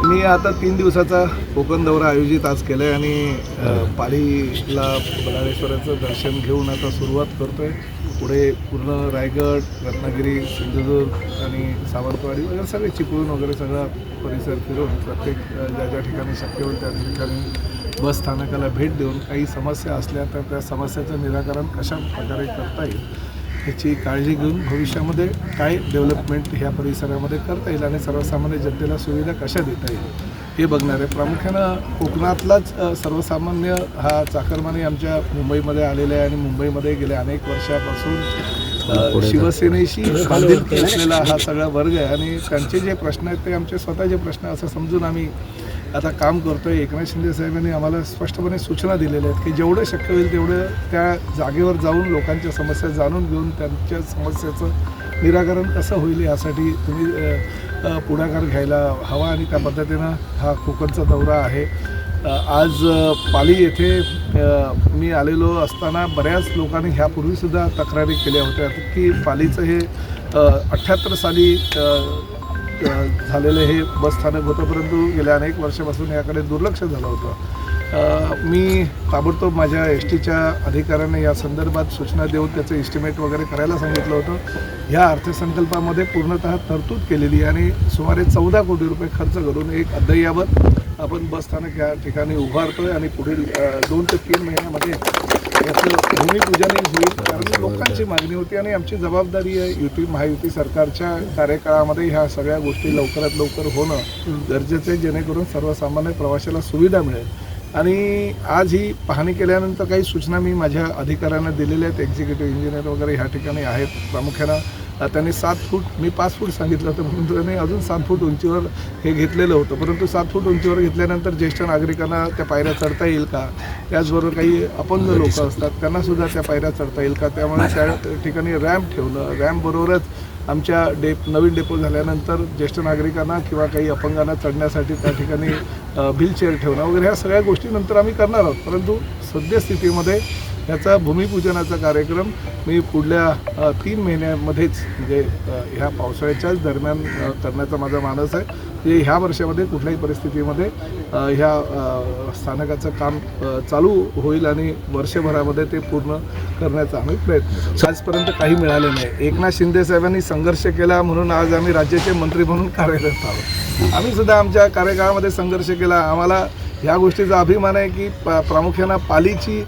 मी आता 3 दिवसाचा कोकण दौरा आयोजित आज केला आहे आणि पालीला बलाळेश्वराचं दर्शन घेऊन आता सुरुवात करतो आहे. पुढे पूर्ण रायगड, रत्नागिरी, सिंधुदुर्ग आणि सावंतवाडी वगैरे सगळे चिपळूण वगैरे सगळा परिसर फिरून प्रत्येक ज्या ठिकाणी शक्य होईल त्या ठिकाणी बस स्थानकाला भेट देऊन काही समस्या असल्या तर त्या समस्याचं निराकरण कशा प्रकारे करता येईल याची काळजी घेऊन भविष्यामध्ये काय डेव्हलपमेंट ह्या परिसरामध्ये करता येईल आणि सर्वसामान्य जनतेला सुविधा कशा देता येईल हे बघणार आहे. प्रामुख्यानं कोकणातलाच सर्वसामान्य हा चाकरमानी आमच्या मुंबईमध्ये आलेला आहे आणि मुंबईमध्ये गेल्या अनेक वर्षापासून शिवसेनेशी बांधिलकी असलेला हा सगळा वर्ग आहे आणि त्यांचे जे प्रश्न आहेत ते आमचे स्वतःचे प्रश्न असं समजून आम्ही आता काम करतो आहे. एकनाथ शिंदे साहेबांनी आम्हाला स्पष्टपणे सूचना दिलेल्या आहेत की जेवढं शक्य होईल तेवढं त्या जागेवर जाऊन लोकांच्या समस्या जाणून घेऊन त्यांच्या समस्याचं निराकरण कसं होईल यासाठी तुम्ही पुढाकार घ्यायला हवा आणि त्या पद्धतीनं हा कोकणचा दौरा आहे. आज पाली येथे मी आलेलो असताना बऱ्याच लोकांनी ह्यापूर्वीसुद्धा तक्रारी केल्या होत्या की पालीचं हे 78 साली झालेलं हे बसस्थानक होतं, परंतु गेल्या अनेक वर्षापासून याकडे दुर्लक्ष झालं होतं. मी ताबडतोब माझ्या एसटीच्या अधिकाऱ्यांना या संदर्भात सूचना देऊन त्याचं इस्टिमेट वगैरे करायला सांगितलं होतं. ह्या अर्थसंकल्पामध्ये पूर्णतः तरतूद केलेली आणि सुमारे 14 कोटी रुपये खर्च करून एक अद्ययावत आपण बसस्थानक या ठिकाणी उभारतोय आणि पुढील 2 ते 3 महिन्यामध्ये याचं भूमिपूजनही होईल. कारण लोकांची मागणी होती आणि आमची जबाबदारी आहे महायुती सरकारच्या कार्यकाळामध्ये ह्या सगळ्या गोष्टी लवकरात लवकर होणं गरजेचं आहे जेणेकरून सर्वसामान्य प्रवाशाला सुविधा मिळेल. आणि आज ही पाहणी केल्यानंतर काही सूचना मी माझ्या अधिकाऱ्यांना दिलेल्या आहेत. एक्झिक्युटिव्ह इंजिनियर वगैरे ह्या ठिकाणी आहेत. प्रामुख्यानं त्यांनी 7 फूट, मी 5 फूट सांगितलं होतं म्हणून त्यांनी अजून 7 फूट उंचीवर हे घेतलेलं होतं, परंतु 7 फूट उंचीवर घेतल्यानंतर ज्येष्ठ नागरिकांना त्या पायऱ्या चढता येईल का, त्याचबरोबर काही अपंग लोक असतात त्यांनासुद्धा त्या पायऱ्या चढता येईल का, त्यामुळे त्या ठिकाणी रॅम्प ठेवणं, रॅम्पबरोबरच आमच्या नवीन डेपो झाल्यानंतर ज्येष्ठ नागरिकांना किंवा काही अपंगांना चढण्यासाठी त्या ठिकाणी व्हीलचेअर ठेवणं वगैरे ह्या सगळ्या गोष्टी नंतर आम्ही करणार आहोत. परंतु सद्यस्थितीमध्ये ह्याचा भूमिपूजनाचा कार्यक्रम मी पुढल्या 3 महिन्यामध्येच म्हणजे ह्या पावसाळ्याच्याच दरम्यान करण्याचा माझा मानस आहे. म्हणजे ह्या वर्षामध्ये कुठल्याही परिस्थितीमध्ये ह्या स्थानकाचं काम चालू होईल आणि वर्षभरामध्ये ते पूर्ण करण्याचा आम्ही प्रयत्न करू. आजपर्यंत काही मिळाले नाही. एकनाथ शिंदे साहेबांनी संघर्ष केला म्हणून आज आम्ही राज्याचे मंत्री म्हणून कार्यरत आहोत. आम्ही सुद्धा आमच्या कार्यकाळामध्ये संघर्ष केला. आम्हाला ह्या गोष्टीचा अभिमान आहे की प्रामुख्यानं पालीची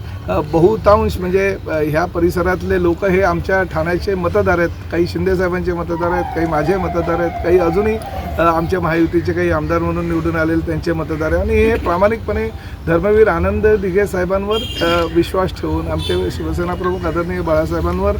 बहुतांश म्हणजे ह्या परिसरातले लोक हे आमच्या ठाण्याचे मतदार आहेत. काही शिंदेसाहेबांचे मतदार आहेत, काही माझे मतदार आहेत, काही अजूनही आमच्या महायुतीचे काही आमदार म्हणून निवडून आलेले त्यांचे मतदार आहे. आणि हे प्रामाणिकपणे धर्मवीर आनंद दिघे साहेबांवर विश्वास ठेवून आमचे शिवसेना प्रमुख आदरणीय बाळासाहेबांवर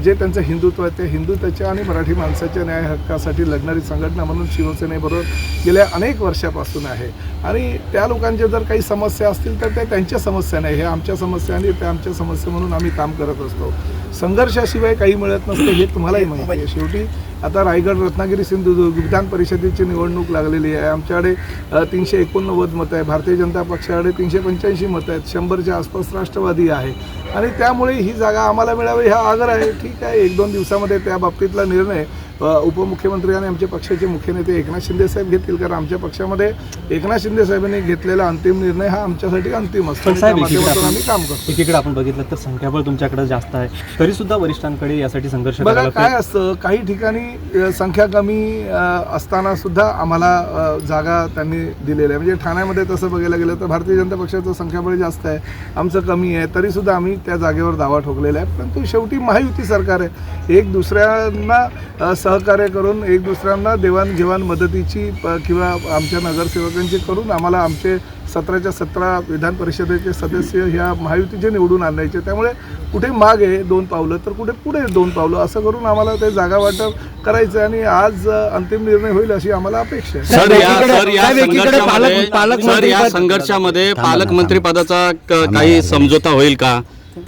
जे त्यांचं हिंदुत्व आहे ते हिंदुत्वाच्या आणि मराठी माणसाच्या न्याय हक्कासाठी लढणारी संघटना म्हणून शिवसेनेबरोबर गेल्या अनेक वर्षापासून आहे. आणि त्या लोकांच्या जर काही समस्या असतील तर त्या त्यांच्या समस्या नाही, हे आमच्या समस्या आणि त्या आमच्या समस्या म्हणून आम्ही काम करत असतो. संघर्षाशिवाय काही मिळत नसतं हे तुम्हालाही माहिती आहे. शेवटी आता रायगड, रत्नागिरी, सिंधुदुर्ग विधान परिषदेची निवडणूक लागलेली आहे. आमच्याकडे 389 मतं आहे, भारतीय जनता पक्षाकडे 385 मतं आहेत, 100च्या आसपास राष्ट्रवादी आहे आणि त्यामुळे ही जागा आम्हाला मिळावी हा आग्रह आहे. ठीक आहे, 1-2 दिवसामध्ये त्या बाबतीतला निर्णय उपमुख्यमंत्री आणि आमच्या पक्षाचे मुख्य नेते एकनाथ शिंदे साहेब घेतील, कारण आमच्या पक्षामध्ये एकनाथ शिंदे साहेबांनी घेतलेला अंतिम निर्णय हा आमच्यासाठी अंतिम असतो. आम्ही काम करतो. एकीकडे आपण बघितलं तर संख्याबळ तुमच्याकडे जास्त आहे, तरी सुद्धा वरिष्ठांकडे यासाठी संघर्ष बघा काय असतं, काही ठिकाणी संख्या कमी असताना सुद्धा आम्हाला जागा त्यांनी दिलेल्या आहे. म्हणजे ठाण्यामध्ये तसं बघायला गेलं तर भारतीय जनता पक्षाचं संख्याबळ जास्त आहे, आमचं कमी आहे, तरीसुद्धा आम्ही त्या जागेवर दावा ठोकलेला आहे. परंतु शेवटी महायुती सरकार आहे. एक दुसऱ्यांना सहकार्य करून, एक दुसऱ्यांना देवाणघेवाण मदतीची किंवा आमच्या नगरसेवकांची करून आम्हाला आमचे 17च्या 17 विधान परिषदेचे सदस्य ह्या महायुतीचे निवडून आणायचे. त्यामुळे कुठे मागे 2 पावलं तर कुठे पुढे 2 पावलं असं करून आम्हाला ते जागा वाटप करायचं आणि आज अंतिम निर्णय होईल अशी आम्हाला अपेक्षा आहे. सर या संघर्षामध्ये पालकमंत्री पदाचा काही समझोता होईल का?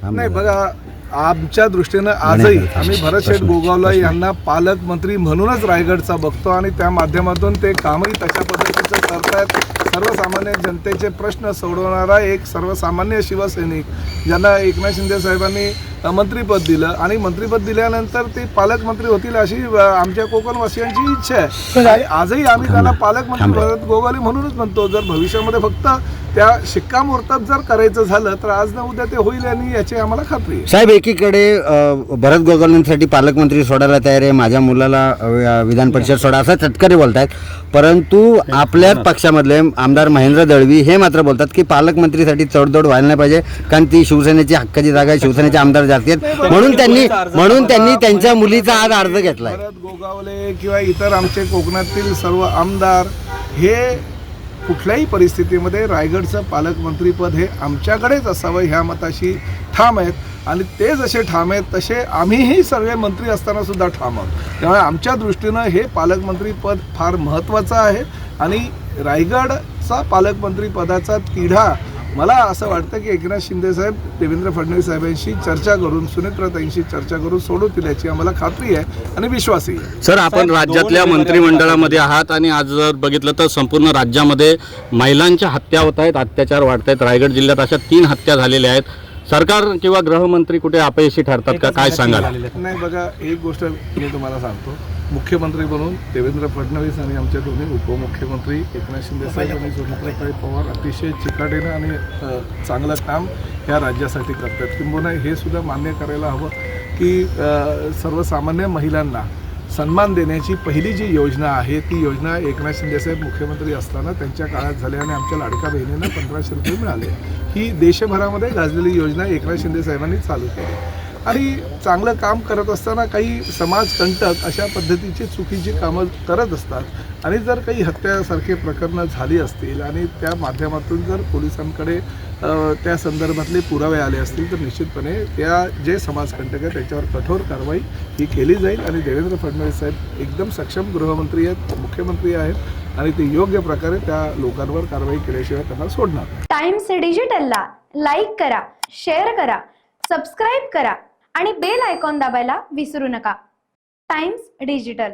नाही बघा, आमच्या दृष्टीनं आजही आम्ही भरतशेठ गोगावला यांना पालकमंत्री म्हणूनच रायगडचा बघतो आणि त्या माध्यमातून ते कामही तशा पद्धतीचं करतायत. सर्वसामान्य जनतेचे प्रश्न सोडवणारा एक सर्वसामान्य शिवसैनिक, ज्यांना एकनाथ शिंदे साहेबांनी मंत्रिपद दिलं आणि मंत्रिपद दिल्यानंतर ते पालकमंत्री होतील अशी आमच्या कोकणवासियांची इच्छा आहे. आणि आजही आम्ही त्यांना पालकमंत्री भरत गोगावले म्हणूनच म्हणतो. जर भविष्यामध्ये फक्त त्या शिक्कामोर्तब जर करायचं झालं तर आज ना उद्या ते होईल आणि याची आम्हाला खात्री आहे. साहेब, एकीकडे भरत गोगावलेंसाठी पालकमंत्री सोडायला तयार आहे, माझ्या मुलाला विधान परिषद सोडा असं चटकरे बोलतायत, परंतु आपल्याच पक्षामधले आमदार महेंद्र दळवी हे मात्र बोलतात की पालकमंत्रीसाठी तडजोड व्हायला नाही पाहिजे, कारण ती शिवसेनेची हक्काची जागा आहे, शिवसेनेचे आमदार जास्त आहेत, म्हणून त्यांनी त्यांच्या मुलीचा आज अर्ज घेतलाय. भरत गोगावले किंवा इतर आमचे कोकणातील सर्व आमदार हे कुठल्याही परिस्थितीमध्ये रायगडचं पालकमंत्रीपद हे आमच्याकडेच असावं ह्या मताशी ठाम आहेत. आणि ते जसे ठाम आहेत तसे आम्हीही सगळे मंत्री असताना सुद्धा ठाम आहोत. त्यामुळे आमच्या दृष्टीनं हे पालकमंत्रीपद फार महत्त्वाचं आहे आणि रायगडचा पालकमंत्री पदाचा तिढा मला असं वाटतं की एकनाथ शिंदे साहेब देवेंद्र फडणवीस साहेबांशी चर्चा करून, सुनेत्राताईंशी चर्चा करून सोडवतील याची आम्हाला खात्री आहे आणि विश्वासही आहे. सर, आपण राज्यातल्या मंत्रिमंडळामध्ये आहात आणि आज जर बघितलं तर संपूर्ण राज्यामध्ये महिलांच्या हत्या होत आहेत, अत्याचार वाढत आहेत. रायगड जिल्ह्यात अशा 3 हत्या झालेल्या आहेत. सरकार किंवा गृहमंत्री कुठे अपयशी ठरतात का, काय सांगाल? नाही बघा, एक गोष्ट मी तुम्हाला सांगतो, मुख्यमंत्री म्हणून देवेंद्र फडणवीस आणि आमचे दोन्ही उपमुख्यमंत्री एकनाथ शिंदे साहेब आणि सुनेत्राताई पवार अतिशय चिकाटीनं आणि चांगलं काम या राज्यासाठी करतात. किंबहुना हे सुद्धा मान्य करायला हवं की सर्वसामान्य महिलांना सन्मान देण्याची पहिली जी योजना आहे ती योजना एकनाथ शिंदे साहेब मुख्यमंत्री असताना त्यांच्या काळात झाली आणि आमच्या लाडक्या बहिणींना 1500 रुपये मिळाले. ही देशभरामध्ये गाजलेली योजना एकनाथ शिंदे साहेबांनी चालू केली. आणि चांगलं काम करत असताना काही समाजकंटक अशा पद्धतीची चुकीची कामं करत असतात आणि जर काही हत्यासारखे प्रकरणं झाली असतील आणि त्या माध्यमातून जर पोलिसांकडे त्या संदर्भातले पुरावे आले असतील तर निश्चितपणे त्या जे समाजकंटक आहेत त्याच्यावर कठोर कारवाई ही केली जाईल. आणि देवेंद्र फडणवीस साहेब एकदम सक्षम गृहमंत्री आहेत, मुख्यमंत्री आहेत आणि ते योग्य प्रकारे त्या लोकांवर कारवाई केल्याशिवाय त्यांना सोडणार नाही. टाइम्स डिजिटलला लाईक करा, शेअर करा, सबस्क्राईब करा आणि बेल आयकॉन दाबायला विसरू नका. Times digital.